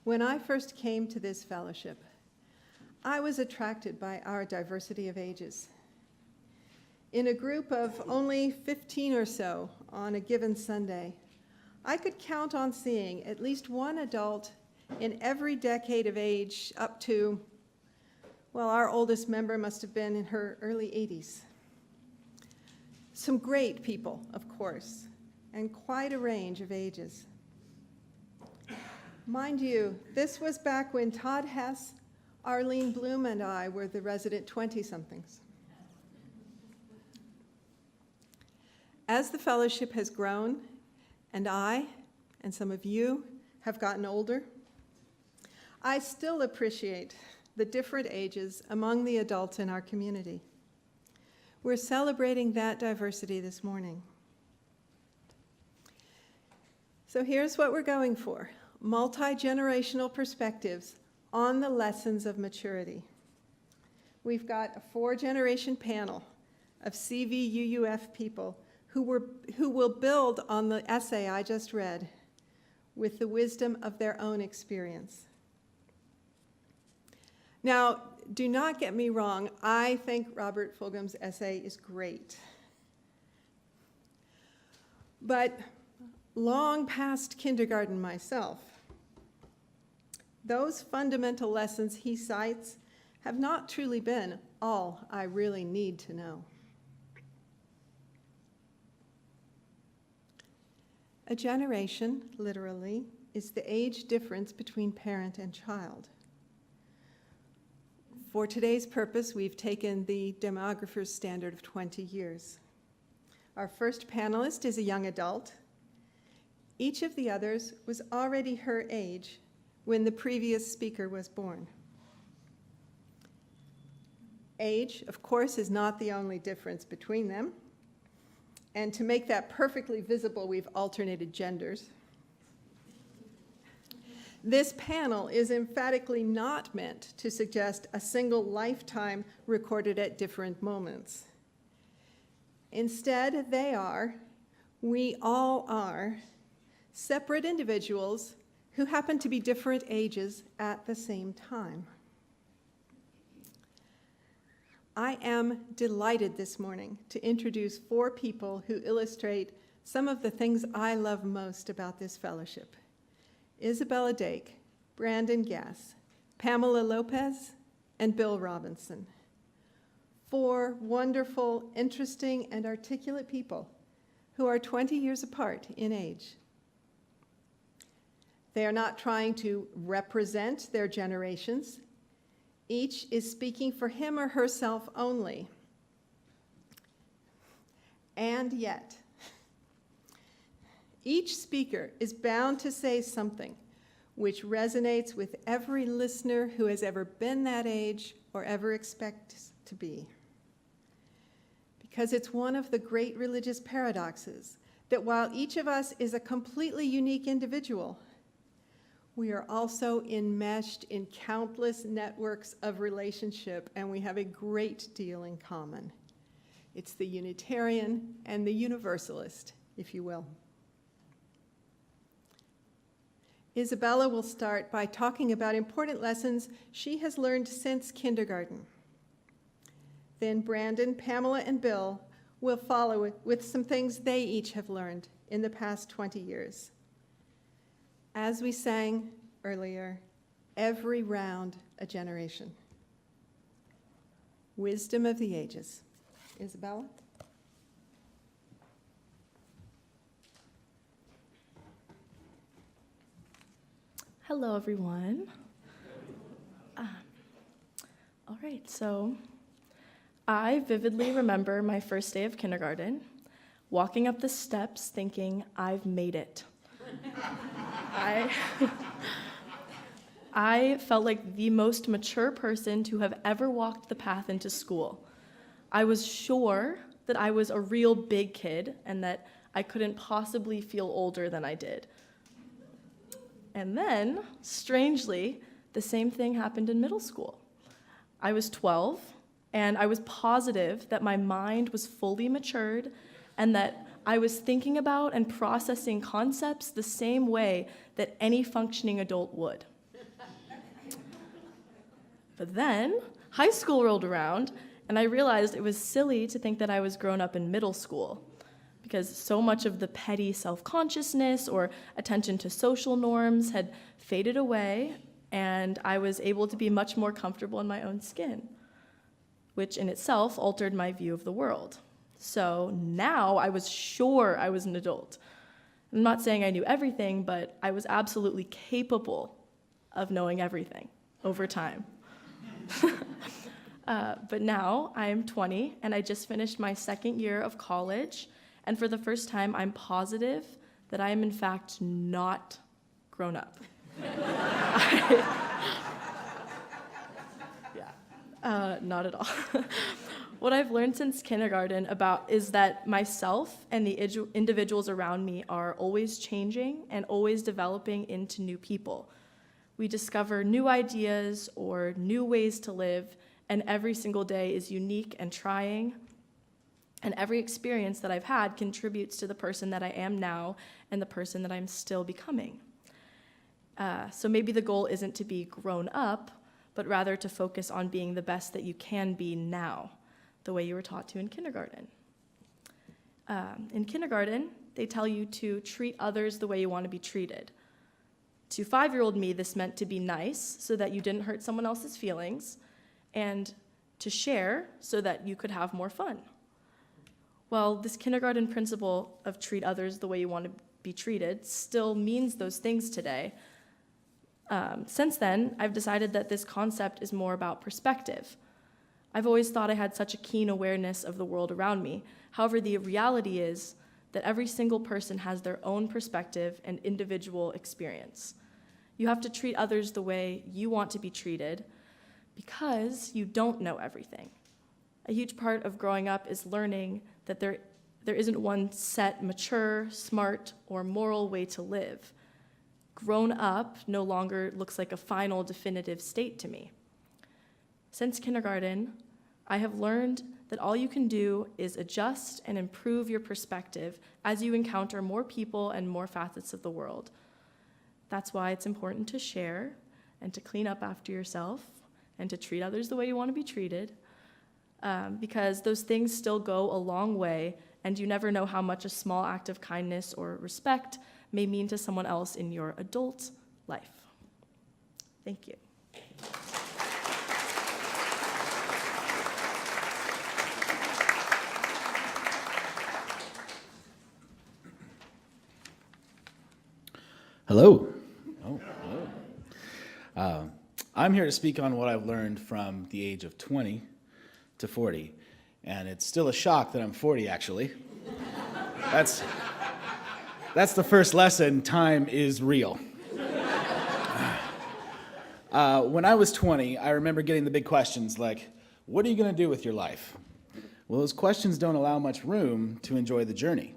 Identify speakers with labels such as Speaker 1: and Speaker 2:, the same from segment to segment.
Speaker 1: When I first came to this fellowship, I was attracted by our diversity of ages. In a group of only 15 or so on a given Sunday, I could count on seeing at least one adult in every decade of age up to, well, our oldest member must have been in her early 80s. Some great people, of course, and quite a range of ages. Mind you, this was back when Todd Hess, Arlene Bloom, and I were the resident 20-somethings. As the fellowship has grown, and I, and some of you, have gotten older, I still appreciate the different ages among the adults in our community. We're celebrating that diversity this morning. So here's what we're going for: multi-generational perspectives on the lessons of maturity. We've got a 4-generation panel of CVUUF people who will build on the essay I just read with the wisdom of their own experience. Now, do not get me wrong, I think Robert Fulgham's essay is great. But long past kindergarten myself, those fundamental lessons he cites have not truly been all I really need to know. A generation, literally, is the age difference between parent and child. For today's purpose, we've taken the demographer's standard of 20 years. Our first panelist is a young adult. Each of the others was already her age when the previous speaker was born. Age, of course, is not the only difference between them. And to make that perfectly visible, we've alternated genders. This panel is emphatically not meant to suggest a single lifetime recorded at different moments. Instead, we all are, separate individuals who happen to be different ages at the same time. I am delighted this morning to introduce 4 people who illustrate some of the things I love most about this fellowship: Isabella Dake, Brandon Gass, Pamela Lopez, and Bill Robinson. 4 wonderful, interesting, and articulate people who are 20 years apart in age. They are not trying to represent their generations. Each is speaking for him or herself only. And yet, each speaker is bound to say something which resonates with every listener who has ever been that age or ever expects to be. Because it's one of the great religious paradoxes that while each of us is a completely unique individual, we are also enmeshed in countless networks of relationship, and we have a great deal in common. It's the Unitarian and the Universalist, if you will. Isabella will start by talking about important lessons she has learned since kindergarten. Then Brandon, Pamela, and Bill will follow with some things they each have learned in the past 20 years. As we sang earlier, every round a generation. Wisdom of the ages. Isabella?
Speaker 2: Hello, everyone. All right, so I vividly remember my first day of kindergarten, walking up the steps thinking, I've made it. I felt like the most mature person to have ever walked the path into school. I was sure that I was a real big kid and that I couldn't possibly feel older than I did. And then, strangely, the same thing happened in middle school. I was 12, and I was positive that my mind was fully matured and that I was thinking about and processing concepts the same way that any functioning adult would. But then high school rolled around, and I realized it was silly to think that I was grown up in middle school, because so much of the petty self-consciousness or attention to social norms had faded away, and I was able to be much more comfortable in my own skin, which in itself altered my view of the world. So now I was sure I was an adult. I'm not saying I knew everything, but I was absolutely capable of knowing everything over time. But now I am 20, and I just finished my second year of college, and for the first time, I'm positive that I am in fact not grown up. Not at all. What I've learned since kindergarten is that myself and the individuals around me are always changing and always developing into new people. We discover new ideas or new ways to live, and every single day is unique and trying. And every experience that I've had contributes to the person that I am now and the person that I'm still becoming. So maybe the goal isn't to be grown up, but rather to focus on being the best that you can be now, the way you were taught to in kindergarten. In kindergarten, they tell you to treat others the way you want to be treated. To 5-year-old me, this meant to be nice so that you didn't hurt someone else's feelings, and to share so that you could have more fun. Well, this kindergarten principle of treat others the way you want to be treated still means those things today. Since then, I've decided that this concept is more about perspective. I've always thought I had such a keen awareness of the world around me. However, the reality is that every single person has their own perspective and individual experience. You have to treat others the way you want to be treated because you don't know everything. A huge part of growing up is learning that there isn't one set, mature, smart, or moral way to live. Grown up no longer looks like a final, definitive state to me. Since kindergarten, I have learned that all you can do is adjust and improve your perspective as you encounter more people and more facets of the world. That's why it's important to share and to clean up after yourself and to treat others the way you want to be treated, because those things still go a long way, and you never know how much a small act of kindness or respect may mean to someone else in your adult life. Thank you.
Speaker 3: Hello. Oh, hello. I'm here to speak on what I've learned from the age of 20 to 40, and it's still a shock that I'm 40, actually. That's the first lesson. Time is real. When I was 20, I remember getting the big questions like, what are you going to do with your life? Well, those questions don't allow much room to enjoy the journey.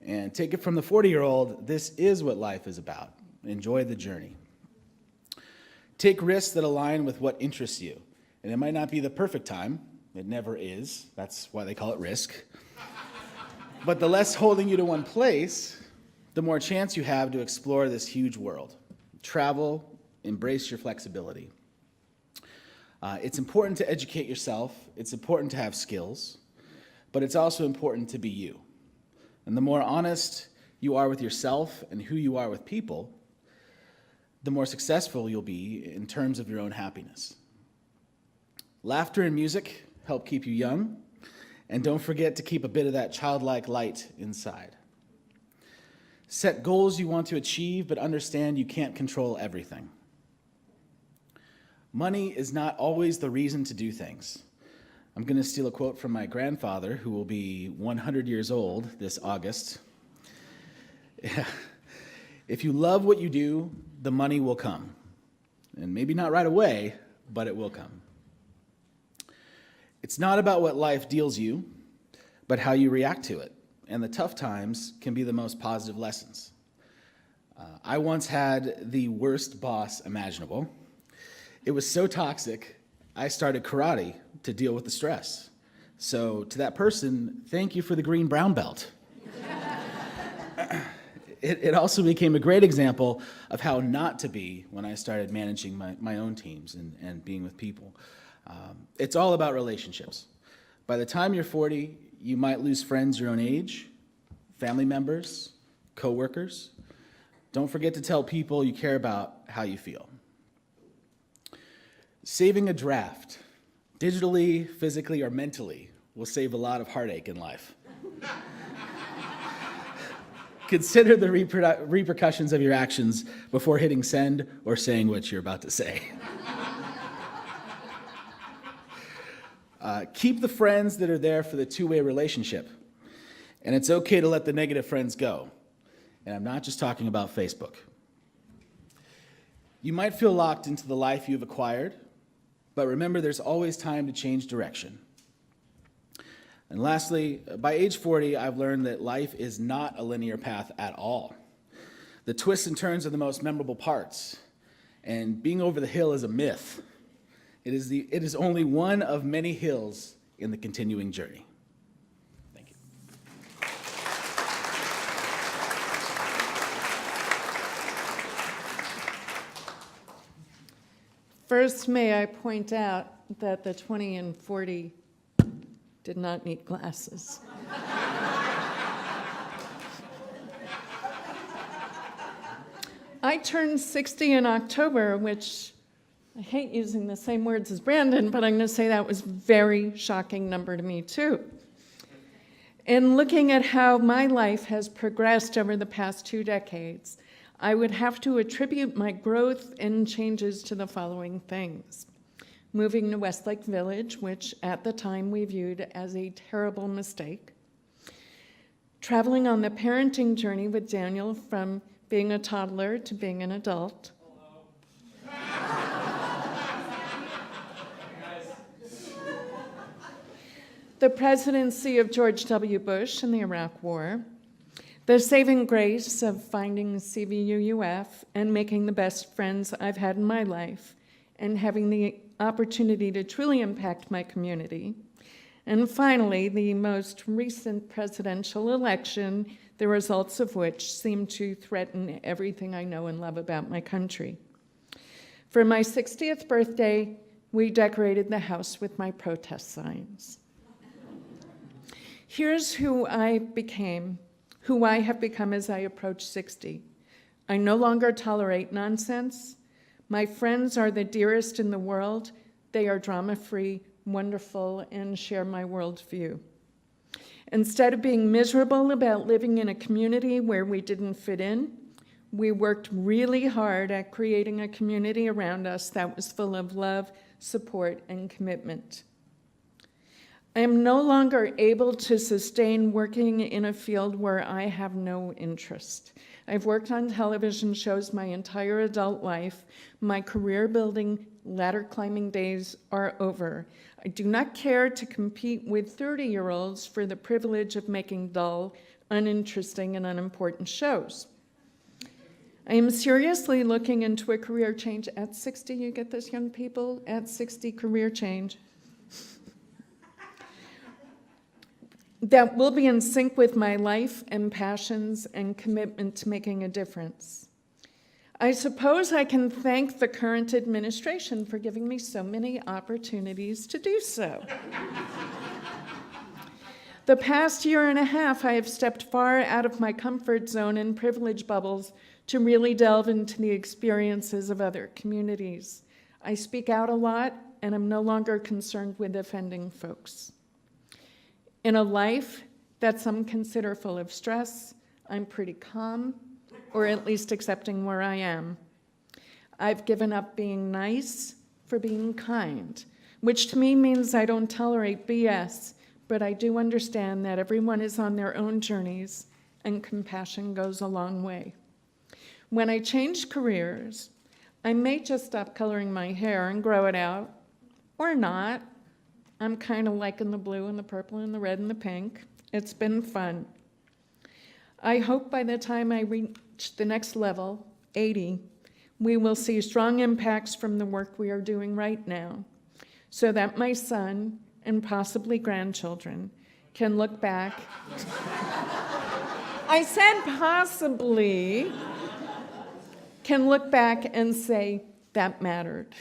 Speaker 3: And take it from the 40-year-old, this is what life is about. Enjoy the journey. Take risks that align with what interests you. And it might not be the perfect time. It never is. That's why they call it risk. But the less holding you to one place, the more chance you have to explore this huge world. Travel, embrace your flexibility. It's important to educate yourself. It's important to have skills. But it's also important to be you. And the more honest you are with yourself and who you are with people, the more successful you'll be in terms of your own happiness. Laughter and music help keep you young, and don't forget to keep a bit of that childlike light inside. Set goals you want to achieve, but understand you can't control everything. Money is not always the reason to do things. I'm going to steal a quote from my grandfather, who will be 100 years old this August. If you love what you do, the money will come. And maybe not right away, but it will come. It's not about what life deals you, but how you react to it. And the tough times can be the most positive lessons. I once had the worst boss imaginable. It was so toxic, I started karate to deal with the stress. So to that person, thank you for the green brown belt. it also became a great example of how not to be when I started managing my own teams and being with people. It's all about relationships. By the time you're 40, you might lose friends your own age, family members, coworkers. Don't forget to tell people you care about how you feel. Saving a draft, digitally, physically, or mentally, will save a lot of heartache in life. Consider the repercussions of your actions before hitting send or saying what you're about to say. Keep the friends that are there for the two-way relationship. And it's okay to let the negative friends go. And I'm not just talking about Facebook. You might feel locked into the life you've acquired, but remember there's always time to change direction. And lastly, by age 40, I've learned that life is not a linear path at all. The twists and turns are the most memorable parts, and being over the hill is a myth. It is only one of many hills in the continuing journey. Thank you.
Speaker 1: First, may I point out that the 20 and 40 did not need glasses. I turned 60 in October, which I hate using the same words as Brandon, but I'm going to say that was a very shocking number to me, too. In looking at how my life has progressed over the past 2 decades, I would have to attribute my growth and changes to the following things. Moving to Westlake Village, which at the time we viewed as a terrible mistake. Traveling on the parenting journey with Daniel from being a toddler to being an adult. The presidency of George W. Bush and the Iraq War, the saving grace of finding CVUUF and making the best friends I've had in my life, and having the opportunity to truly impact my community, and finally, the most recent presidential election, the results of which seem to threaten everything I know and love about my country. For my 60th birthday, we decorated the house with my protest signs. Here's who I have become as I approach 60. I no longer tolerate nonsense. My friends are the dearest in the world. They are drama-free, wonderful, and share my worldview. Instead of being miserable about living in a community where we didn't fit in, we worked really hard at creating a community around us that was full of love, support, and commitment. I am no longer able to sustain working in a field where I have no interest. I've worked on television shows my entire adult life. My career-building, ladder-climbing days are over. I do not care to compete with 30-year-olds for the privilege of making dull, uninteresting, and unimportant shows. I am seriously looking into a career change at 60. You get this, young people? At 60, career change. That will be in sync with my life and passions and commitment to making a difference. I suppose I can thank the current administration for giving me so many opportunities to do so. The past year and a half, I have stepped far out of my comfort zone and privilege bubbles to really delve into the experiences of other communities. I speak out a lot, and I'm no longer concerned with offending folks. In a life that some consider full of stress, I'm pretty calm, or at least accepting where I am. I've given up being nice for being kind, which to me means I don't tolerate BS, but I do understand that everyone is on their own journeys, and compassion goes a long way. When I change careers, I may just stop coloring my hair and grow it out, or not. I'm kind of liking the blue and the purple and the red and the pink. It's been fun. I hope by the time I reach the next level, 80, we will see strong impacts from the work we are doing right now, so that my son and possibly grandchildren can look back.
Speaker 4: I said possibly can look back and say, that mattered.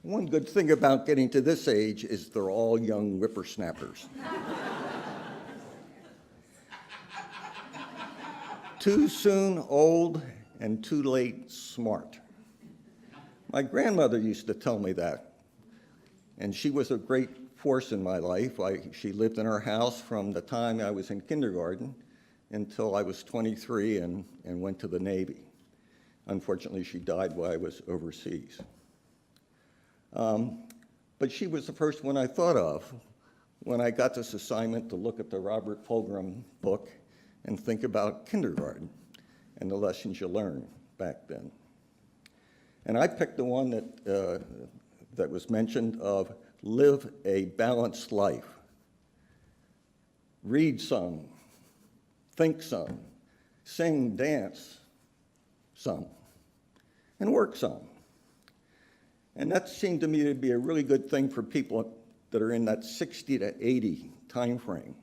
Speaker 5: One good thing about getting to this age is they're all young whippersnappers. Too soon old and too late smart. My grandmother used to tell me that, and she was a great force in my life. She lived in our house from the time I was in kindergarten until I was 23 and went to the Navy. Unfortunately, she died while I was overseas. But she was the first one I thought of when I got this assignment to look at the Robert Fulghum book and think about kindergarten and the lessons you learned back then. And I picked the one that was mentioned of live a balanced life. Read some, think some, sing, dance some, and work some. And that seemed to me to be a really good thing for people that are in that 60 to 80 time frame,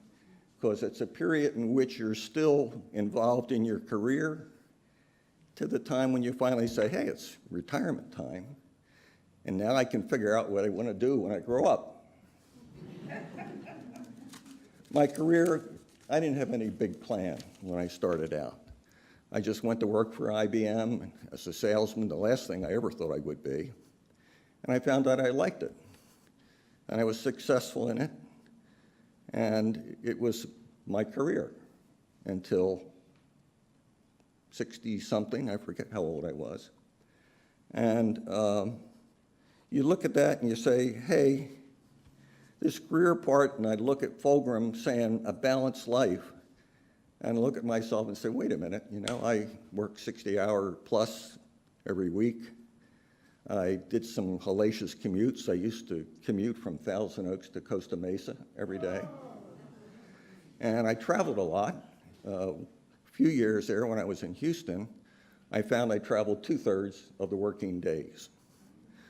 Speaker 5: because it's a period in which you're still involved in your career to the time when you finally say, hey, it's retirement time, and now I can figure out what I want to do when I grow up. My career, I didn't have any big plan when I started out. I just went to work for IBM as a salesman, the last thing I ever thought I would be. And I found out I liked it. And I was successful in it. And it was my career until 60-something. I forget how old I was. And you look at that and you say, hey, this career part, and I look at Fulghum saying a balanced life, and I look at myself and say, wait a minute, I work 60-hour plus every week. I did some hellacious commutes. I used to commute from Thousand Oaks to Costa Mesa every day. And I traveled a lot. A few years there when I was in Houston, I found I traveled 2/3 of the working days.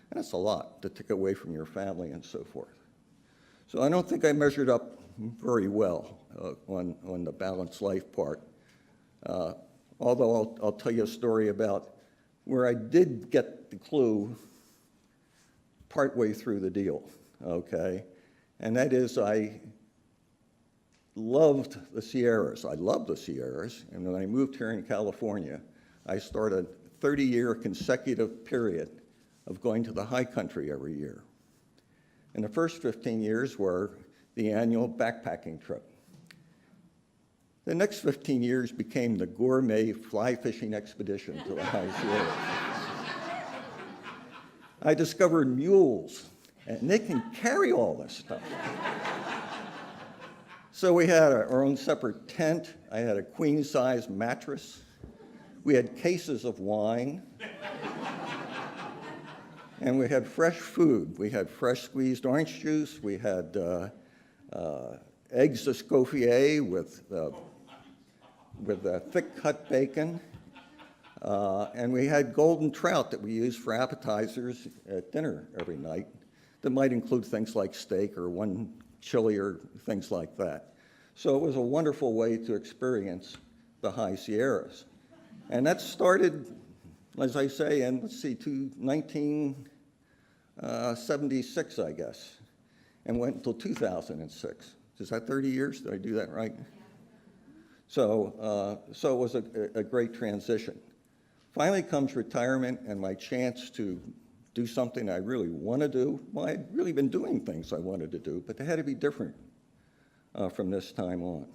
Speaker 5: And that's a lot to take away from your family and so forth. So I don't think I measured up very well on the balanced life part. Although I'll tell you a story about where I did get the clue partway through the deal, okay? And that is I loved the Sierras. I loved the Sierras, and when I moved here in California, I started a 30-year consecutive period of going to the high country every year. And the first 15 years were the annual backpacking trip. The next 15 years became the gourmet fly fishing expedition to the high Sierras. I discovered mules, and they can carry all this stuff. So we had our own separate tent. I had a queen-size mattress. We had cases of wine. And we had fresh food. We had fresh squeezed orange juice. We had eggs Escoffier with thick cut bacon. And we had golden trout that we used for appetizers at dinner every night. That might include things like steak or one chili or things like that. So it was a wonderful way to experience the high Sierras. And that started, as I say, in, 1976, I guess, and went until 2006. Is that 30 years? Did I do that right? So it was a great transition. Finally comes retirement and my chance to do something I really want to do. Well, I'd really been doing things I wanted to do, but they had to be different from this time on.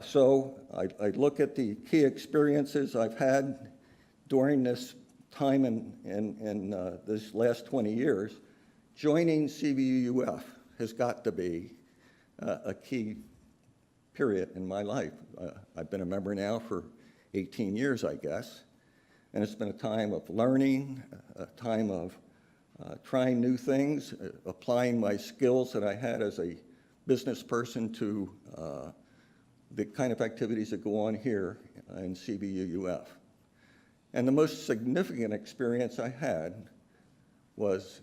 Speaker 5: So I look at the key experiences I've had during this time in this last 20 years. Joining CVUUF has got to be a key period in my life. I've been a member now for 18 years, I guess, and it's been a time of learning, a time of trying new things, applying my skills that I had as a business person to the kind of activities that go on here in CVUUF. And the most significant experience I had was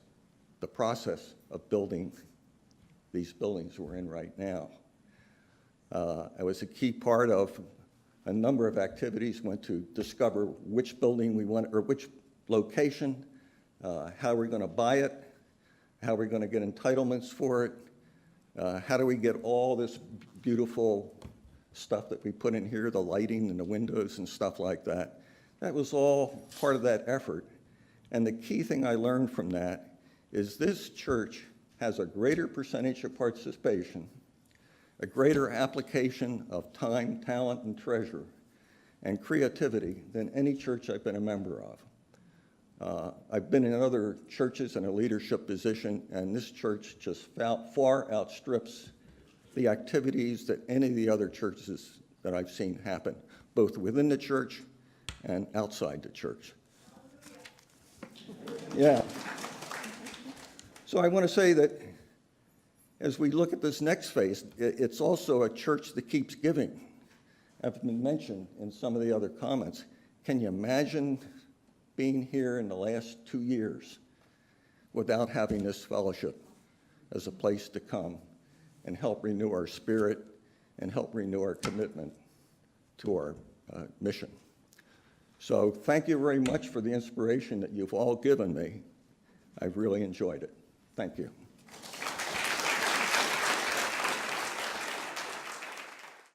Speaker 5: the process of building these buildings we're in right now. I was a key part of a number of activities, went to discover which building we want, or which location, how we're going to buy it, how we're going to get entitlements for it, how do we get all this beautiful stuff that we put in here, the lighting and the windows and stuff like that. That was all part of that effort. And the key thing I learned from that is this church has a greater percentage of participation, a greater application of time, talent, and treasure, and creativity than any church I've been a member of. I've been in other churches in a leadership position, and this church just far outstrips the activities that any of the other churches that I've seen happen, both within the church and outside the church. Yeah. So I want to say that as we look at this next phase, it's also a church that keeps giving. As been mentioned in some of the other comments, can you imagine being here in the last 2 years without having this fellowship as a place to come and help renew our spirit and help renew our commitment to our mission? So thank you very much for the inspiration that you've all given me. I've really enjoyed it. Thank you.